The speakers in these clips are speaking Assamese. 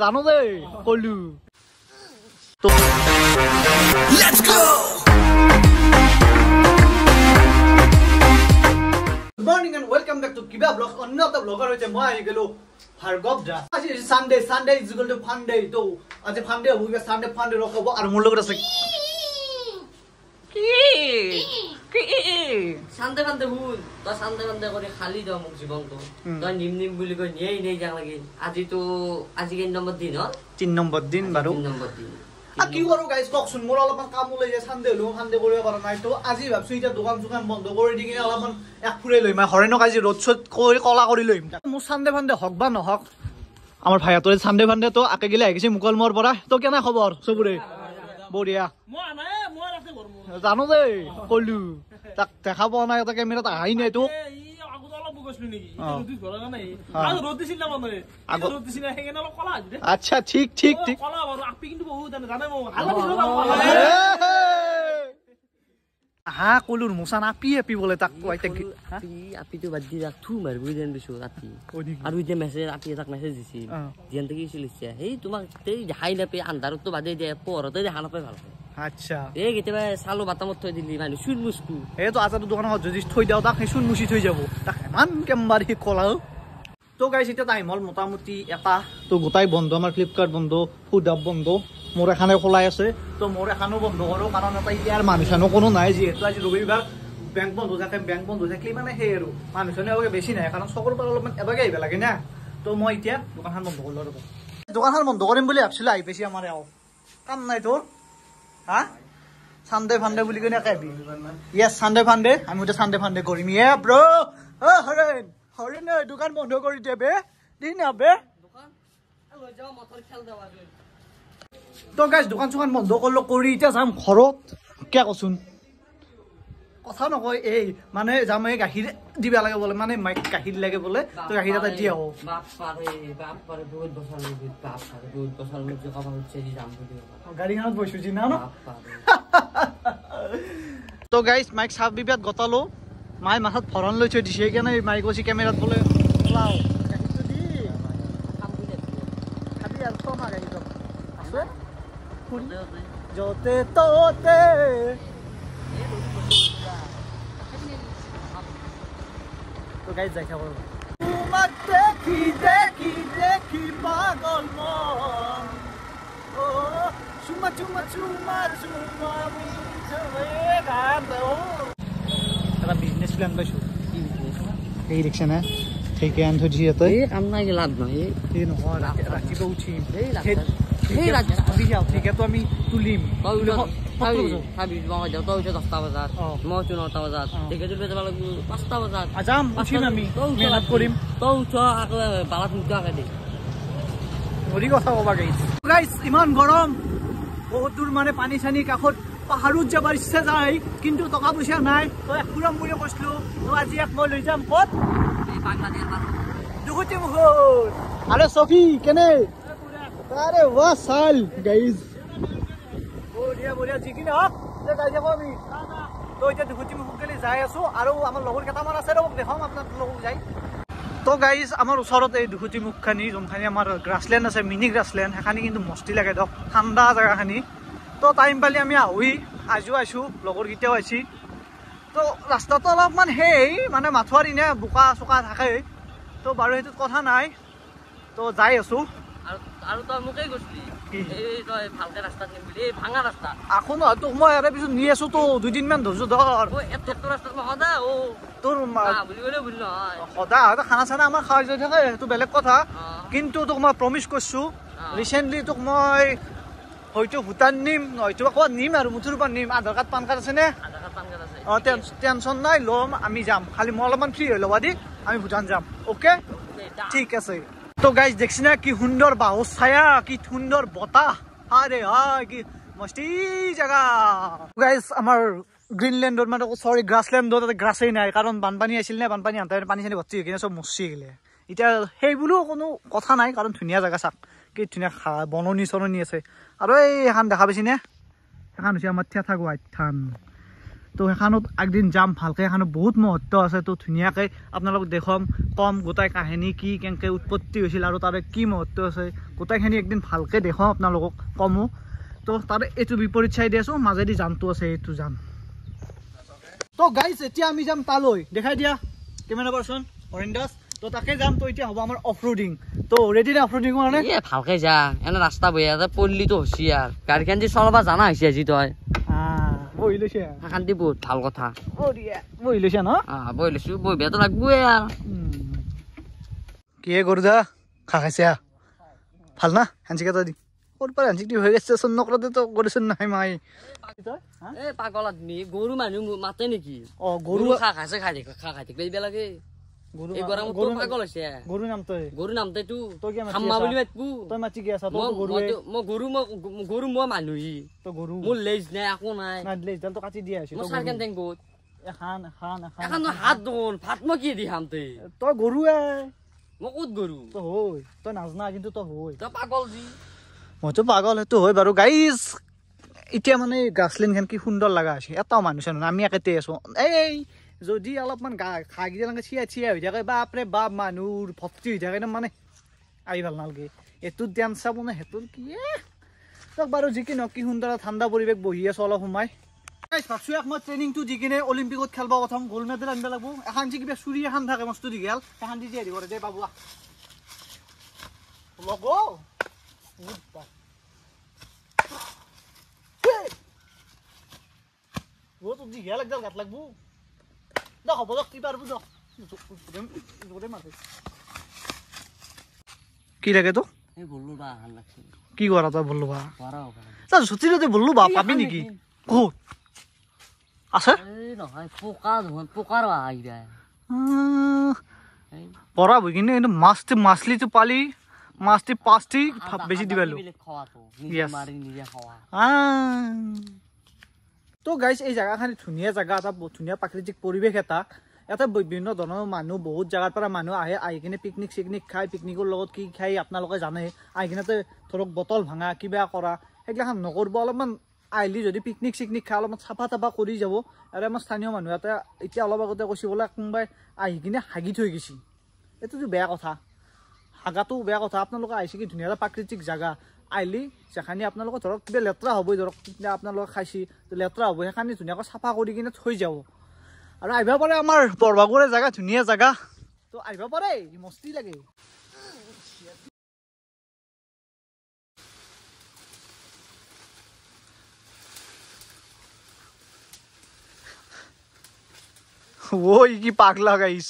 জানো দে কলু Let's go! Good morning and welcome back to Kiba Vlogs. Another vlogger hoye moi ahi gelo Bhargav da. Aji Sunday is equal to fun day. To aji fun day hobe Sunday fun day rokhabo ar mur logot ase. Sunday হুল তো Sunday করে খালি দাও মুখ জীবন তো তো নিম বলি কই নেই যাক লাগে আজি কেই নম্বর দিন হল 3 নম্বর দিন বারো 3 নম্বর দিন কি করো গাইস ককছুন মোর অলপমান কাম ওলাই যায় Sunday হলো Sunday কৰিব পাৰা নাই তো আজি ভাবছো এটা দোকান বন্ধ কৰি দি কিনে অলপমান এক ফুৰে লৈ মই হৰেনক আজি ৰ'দ চত কৰি কলা কৰি লইম মোৰ Sunday ফান্দে হক বা নহক আমাৰ ভাইয়াতৰে Sunday ফান্দে তো আকে গিলে আহিছে মুকলমৰ পৰা তো কেনে খবৰ সবুৰে বঢ়িয়া মই ৰাতে ঘৰমু জানো দে কলু তাক দেখা পোৱা নাই এটা কেমেৰাত আহাই নাই তো আগত অলপ বগছলি নেকি ৰ'দ ধৰা নাই আজ ৰ'দ দিছিল না মানে আগত ৰ'দ দিছিল হেগেন অলপ কলা আজি আচ্ছা ঠিক কলা বাৰু আপি কিন্তু বহুত জানে মই হা কলুৰ মুছান আপি বলে তাক কইতে আপি তো বাদ দি যাক থু মারবই দেন দিছো রাতি আর ওই যে মেসেজ আপি তাক মেসেজ দিছি যেন থেকে চলিছে এই তোমাক তেই দেখাই না পে আন্ধারত তো বাদে দে পরতে দেখা না পাই ভালো আচ্ছা এই গেতেবা সালো বাতামত থৈ দিলি মানে শুন মুসকু এই তো আজাটো দোকান হত যদি থৈ দাও তাক শুন মুছি থৈ যাব তাক মান কেমবাৰি কলাও তো গাইস এটা টাইম হল মোটামুটি এটা তো গোটাই বন্ধ আমাৰ ফ্লিপকার্ট বন্ধ ফুড আপ বন্ধ মোর এখানে খোলাই আছে তো মোর এখানেও বন্ধ করো কারণ এটা ইয়ার মানুষানো কোনো নাই যেহেতু আজি রবিবার ব্যাংক বন্ধ থাকে মানে সেই আৰু মানুষনে আগে বেছি নাই কাৰণ সকল পৰা অলপমান এবাগে আহিব লাগে না তো মই এতিয়া দোকানখন বন্ধ করলো ৰব দোকানখন বন্ধ কৰিম বুলি ভাবছিলো আহি পেছি আমাৰ আও কাম নাই তোৰ হা Sunday ফান্ডে বুলি কইনা কাবি ইয়েস Sunday ফান্ডে আমি ওটা Sunday ফান্ডে করিম ইয়ে ব্রো ও হরেন দোকান বন্ধ কৰি দেবে দিন আবে দোকান লই যাও মটর খেল দেওয়া তো গাইস দোকান বন্ধ করলো করি এটা যাম ঘরত কে কচোন কথা নকয় এই মানে যাম এই গাখীৰ দিবা লাগে বলে মানে মাইক গাখীৰ লাগে বলে তো গাখীৰ এটা দিয়া হ বাপ পারে বহুত বছর লাগবে বাপ পারে বহুত বছর লাগবে কথা হচ্ছে যে যাম বলি গাড়ীখনত বইছো জি না তো গাইস মাইক সাব বিবাদ গতালো মাই মাথাত ফৰন লৈ থৈ দিছে কেনে মাইক কছি ক্যামেৰাত বলে লাও গাখীৰটো দি খাবি আৰু তো মা গাখীৰটো আছে जोते तोते तो गाइस जाय खाबो तुमक देखी पागल मन ओ चुमा मिछवे गान दो এটা বিজনেস প্ল্যান পাইছো কি বিজনেস এই রিকশা না থেকে আন থৈ দিছে তই এই কাম নাই লাভ নাই এই নহয় ৰাতিপুৱা উঠি এই লাভ এই রাত আমি যাও ঠিক আছে আমি তুলিম ভাবি মই যাও তো 10টা বজাত মই 9টা বজাত ঠিক আছে যাব লাগব 5টা বজাত আজাম উঠিম আমি মেহনত কৰিম তো উঠ আকৌ বালাত মুখ আগে দে মৰি কথা কবা গাইস ইমান গৰম বহুত দূৰ মানে পানী চানি কাষত পাহাৰত যাবৰ ইচ্ছা যায় কিন্তু টকা পইচা নাই তো একুৰাম বুলি কৈছিলো তো আজি এক মই লৈ যাম ক'ত এই বাংলাদেশ দুগুটি মুখত আরে সফি কেনে আরে ওয়া সাল গাইস বঢ়িয়া জিকিনা যে গাইজ কবি তো এটা দুগুটি মুখত গলি যাই আছো আৰু আমাৰ লগৰ কেটামান আছে ৰক দেখাম আপোনাক লগক যাই তো গাইজ আমাৰ ওচৰত এই দুগুটি মুখখানি যোনখানি আমাৰ গ্ৰাছলেণ্ড আছে মিনি গ্ৰাছলেণ্ড সেখানি কিন্তু মস্তি লাগে দক ঠাণ্ডা জায়গাখানি তো টাইম পালি আমি আজিও আইছো লগৰ গিটাও আইছি তো ৰাস্তাটো অলপমান হেই মানে মাথুৱাৰি নে বোকা চোকা থাকে তো বাৰু সেইটো কথা নাই তো যাই আছো আৰু তই মুকেই গৈছিলি এই তই ভালকে ৰাস্তা নিম বুলি এই ভাঙা ৰাস্তা আকৌ ন তো মই আৰে পিছত নি আছো তো দুদিনমান ধৰছো ধৰ ও এত ৰাস্তা মহদা ও তোৰ বুলি কলে ভুল নহয় সদা খানা চানা আমাৰ খাই যাই থাকে সেইটো বেলেগ কথা কিন্তু তোক মই প্ৰমিস কৰিছো ৰিসেন্টলি তোক মই হয়তো ভুটান নিম হয়তো ক'ত নিম আৰু মুঠুৰ পৰা নিম আধাৰ কাৰ্ড পান কাৰ্ড আছে নে আধাৰ কাৰ্ড পান কাৰ্ড আছে টেনচন নাই লম আমি যাম খালি মই অলপমান ফ্ৰী হৈ ল'বা দি আমি ভুটান যাম ওকে ঠিক আছে তো গাইস দেখছি না কি সুন্দর বাহু ছায়া কি সুন্দর বতাহ আরে কি মস্তি জায়গা গাইস আমার গ্ৰিনল্যান্ডৰ মানে সৰি গ্ৰাছল্যান্ডত গ্ৰাছেই নাই কাৰণ বানপানী আছিল নে বানপানী আনতে পানী চানি ভৰ্তি হৈ কিনে চব মচি গেলে এতিয়া সেইবোৰো কোনো কথা নাই কাৰণ ধুনীয়া জায়গা চাক কি ধুনীয়া বননি চননি আছে আৰু এই এখন দেখা পাইছি নে এখন হৈছে আমাৰ থিয়াথা গুৱাহাটী থান তো সেইখানত একদিন যাম ভালকৈ সেইখানত বহুত মহত্ব আছে তো ধুনীয়াকৈ আপোনালোকক দেখুৱাম কম গোটাই কাহিনী কি কেনেকৈ উৎপত্তি হৈছিল আৰু তাৰে কি মহত্ব আছে গোটাইখিনি একদিন ভালকৈ দেখুৱাম আপোনালোকক কমো তো তাৰে এইটো বিপৰীত চাইডে আছোঁ মাজেদি জামটো আছে এইটো যাম তো গাইজ এতিয়া আমি যাম তালৈ দেখাই দিয়া কেমেৰা পাৰ্চন হৰিন্দাস তো তাকে যাম তো এতিয়া হ'ব আমাৰ অফ ৰোডিং তো ৰেডি না অফ ৰোডিং কাৰণে ভালকে যা এনে ৰাস্তা বহি আছে পল্লীটো হৈছে আৰু গাড়ীখন যে চলাব জানা হৈছে আজি তই বহি লৈছে শান্তি বহুত ভাল কথা বহি লৈছে ন বহি লৈছো বহিবতো লাগবই আৰু কিহে গৰু দা খা খাইছে ভাল না হাঞ্চিকা তই দি ক'ৰ পৰা হাঞ্চিক হৈ গৈছে চোন নকৰাতে তো কৰিছোন নাই মাই এই পাগল আদমি গৰু মানুহ মাতে নেকি গৰু খা খাইছে খাই থাকিলে দিব লাগে গৰু নামটো খাম্মা বুলি মাতবো তই মাতি কি আছা গৰু মই মানুহি মোৰ লেজ নাই একো নাই লেজডালটো কাটি দিয়া হৈছে মই চাৰকেন টেং বহুত এখন হাত দেখোন ভাত মই কি দি খাম তই গৰুৱে মই ক'ত গৰু তই হয় তই নাজনা কিন্তু তই হয় তই পাগল যি মইতো পাগল সেইটো হয় বাৰু গাইজ এতিয়া মানে গ্ৰাছলেণ্ডখন কি সুন্দৰ লগা হৈছে এটাও মানুহ চানো আমি একেতে আছো এই যদি অলপমান ঘাঁহকেইটা চিয়া হৈ থাকে বাপৰে বাপ মানুহৰ ভৰ্তি হৈ থাকে মানে আহি ভাল নালাগে এইটোত ধ্যান চাব নে সেইটোৰ কি তক বাৰু যি কি নহওক কি সুন্দৰ ঠাণ্ডা পৰিৱেশ বহি আছো অলপ সোমাই ভাবছো মই ট্ৰেইনিংটো দি কিনে অলিম্পিকত খেলিব প্ৰথম গ'ল্ড মেডেল আনিব লাগিব এখন যি কিবা চুৰি এখন থাকে মস্ত দীঘল এখন দি হেৰি কৰে দে বাবু লগ তোক দীঘল একডাল গাত লাগব হ'ব দক কি পাৰব দক কি লাগে তোক কি কৰা তই বললো বা ছুটিতে বললো বা পাবি নেকি ক'ত আছে পৰা বহি কিনে কিন্তু মাছলিটো পালি মাছটি পাঁচটি বেছি দিবালো তো গাইজ এই জেগাখিনি ধুনীয়া জেগা এটা ধুনীয়া প্ৰাকৃতিক পৰিৱেশ এটা ইয়াতে বিভিন্ন ধৰণৰ মানুহ বহুত জেগাৰ পৰা মানুহ আহি কিনে পিকনিক চিকনিক খায় পিকনিকৰ লগত কি খাই আপোনালোকে জানে আহি কিনে ধৰক বটল ভাঙা কিবা কৰা সেইগিলাখন নকৰিব অলপমান আহিলি যদি পিকনিক চিকনিক খাই অলপমান চাফা তাফা কৰি যাব আৰু আমাৰ স্থানীয় মানুহ এটা এতিয়া অলপ আগতে কৈছে বোলে কোনোবাই আহি কিনে হাগি থৈ গৈছে এইটোতো বেয়া কথা হাগাটো বেয়া কথা আপোনালোকে আহিছে কি ধুনীয়া এটা প্ৰাকৃতিক জেগা আহিলি যেখানি আপোনালোকে ধৰক কিবা লেতেৰা হ'বই ধৰক আপোনালোকে খাইছে লেতেৰা হ'ব সেইখানি ধুনীয়াকৈ চাফা কৰি কিনে থৈ যাব আৰু আহিব পাৰে আমাৰ বৰভাগৰে জেগা ধুনীয়া জেগা তো আহিব পাৰে মস্তি লাগে ওই কি পাগলা গাইছ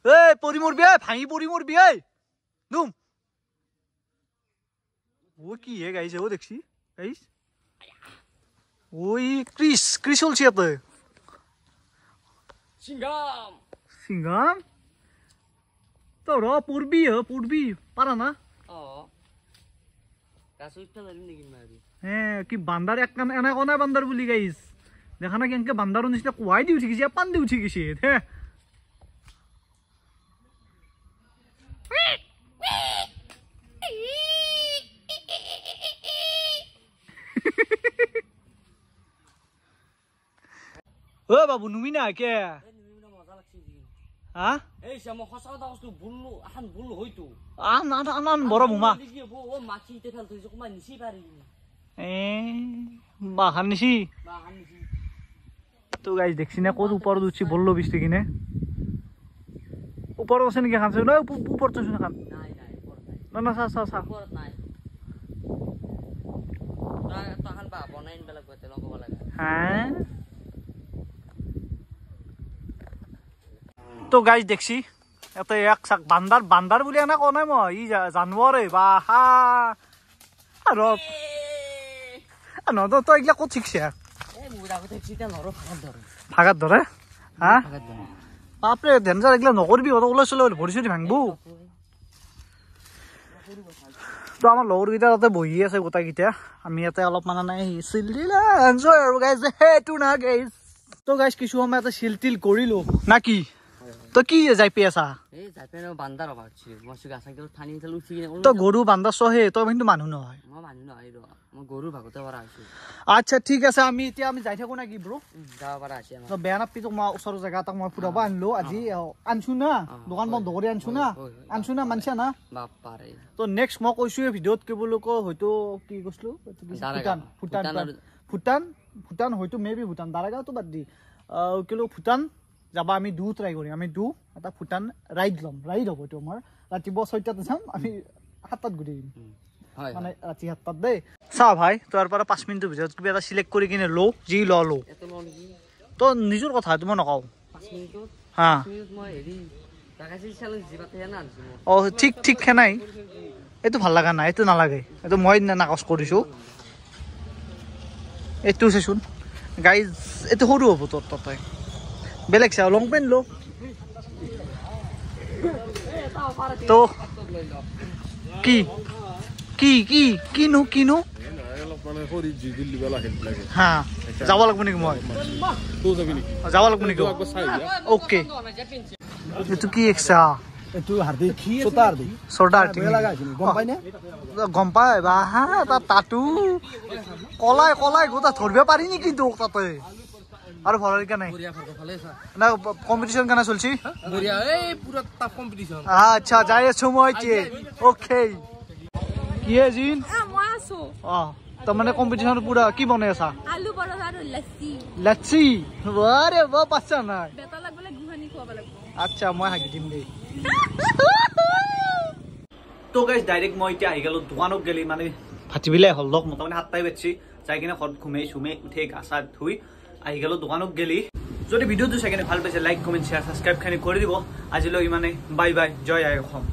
এই পরি মরবি ভাঙি পরি মরবি দুম ও কি হে গাইছে ও দেখছি গাইছ ওই ক্রিস চলছে এতে সিঙ্গাম তোর পড়বি পারা না হ্যাঁ কি বান্দার এক কান এনে কোনায় বান্দার বলি গাইছ দেখা না কেনকে বান্দারও নিচিনা কুয়াই দি উঠি গেছে পান দি উঠি গেছে হ্যাঁ ও বাবু নুমি না কে হ্যাঁ এই সামো খসা কথা কষ্ট বললো আহান বললো হইতো আন বড় মুমা ও মাছিতে ফেল তুই কমা নিছি পারি বাহান নিছি তো গাইজ দেখছি না কত উপর উঠছি বললো বৃষ্টি কিনে উপর আছে নাকি খান না উপর তো শুনে খান না না সা হ্যাঁ তো গাইজ দেখছি এতে এক চাক বান্দার বলি এনে কোৱা নাই মই ই জানুৱাৰে বা হা আৰু নদ তই এইগিলা ক'ত শিকছে ভাগাত ধৰে হা বাপৰে ডেঞ্জাৰ এইগিলা নকৰিবি ওলাইছো ভৰি চৰি ভাঙবো তো আমাৰ লগৰকেইটা তাতে বহি আছে গোটেইকেইটা আমি ইয়াতে অলপমান এনজয় আৰু গাইজ সেইটো না গাইজ তো গাইজ কিছু সময় ইয়াতে চিল টিল কৰিলো না কি তো কি যাই পি আছা এই যাই পেন বান্দার অভাৰছি মই সুগা সাইকেল থানি তেল উঠি কিনে তো গৰু বান্দা সহে তো কিন্তু মানুহ নহয় মই মানুহ নহয় ৰ মই গৰুৰ ভাগতে পৰা আছো আচ্ছা ঠিক আছে আমি যাই থাকো না কি ব্ৰো যাব পৰা আছে তো বেয়া নাপি তো মই ওচৰৰ জেগা তাক মই ফুৰাব আনলো আজি আনছো না দোকান বন্ধ কৰি আনছো না মানছা না বাপ পাৰে তো নেক্সট মই কৈছো ভিডিঅ'ত কি বুলি কো হয়তো কি কৈছলো ভূটান হয়তো মেবি ভূটান দাৰাগাঁওতো বাদ দি কিলো ভূটান যাবা আমি ট্ৰাই কৰিম আমি এটা ভূটান ৰাইড হ'ব এইটো আমাৰ ৰাতিপুৱা 6টাত যাম আমি 7টাত ঘূৰি আহিম মানে ৰাতি 7টাত দেই চা ভাই তোৰ পৰা 5 মিনিটৰ ভিতৰত কিবা এটা সিলেক্ট কৰি কিনে লো যি লো তো নিজৰ কথা তুমি নকও 5 মিনিটত হা 5 মিনিট মই হেৰি টাকাছি চ্যালেঞ্জ জিবাতে না আনছো ও ঠিক খেনাই এইটো ভাল লাগা নাই এইটো নালাগে এইটো মই নাকচ কৰিছো এইটো চাচোন গাইজ এইটো সৰু হ'ব তোৰ তাতে বেলেগ চাও লং পেন লো তো কিনো হা যাব লাগব নেকি মই যাব লাগব নেকি ওকে এইটো কি এক্সা এইটো হাৰ্দিক ছোটা হাৰ্দিক লাগা আছিল গম পাই বা হা তাতু কলাই গোটা ধরবে পারি নি কিন্তু তাতে আর ভালো লাগা নাই না কম্পিটিশন কেন চলছি বঢ়িয়া এই পুরা টাফ কম্পিটিশন আচ্ছা যাই আছো মই ওকে কি হে জিন মই আছো তো মানে কম্পিটিশন পুরা কি বনাই আছা আলু পরোটা আর লাচ্ছি আরে বাহ বাচ্চা নাই বেটা লাগলে গুহানি খুৱাব লাগিব আচ্ছা মই হাগি দিম দেই তো গাইজ ডাইরেক্ট মই এতিয়া আহি গেলো দোকানত গেলি মানে ভাটিবিলাই হল দক মোটামুটি 7টাই বেছি যাই কিনে ঘৰত ঘুমে উঠে গা চা ধুই আহি গেলো দোকানত গেলি যদি ভিডিওটো চাই কিনে ভাল পাইছে লাইক কমেন্ট শেয়ার সাবস্ক্রাইব খানি কৰি দিব আজিলৈ ইমানে বাই বাই জয় আই অসম।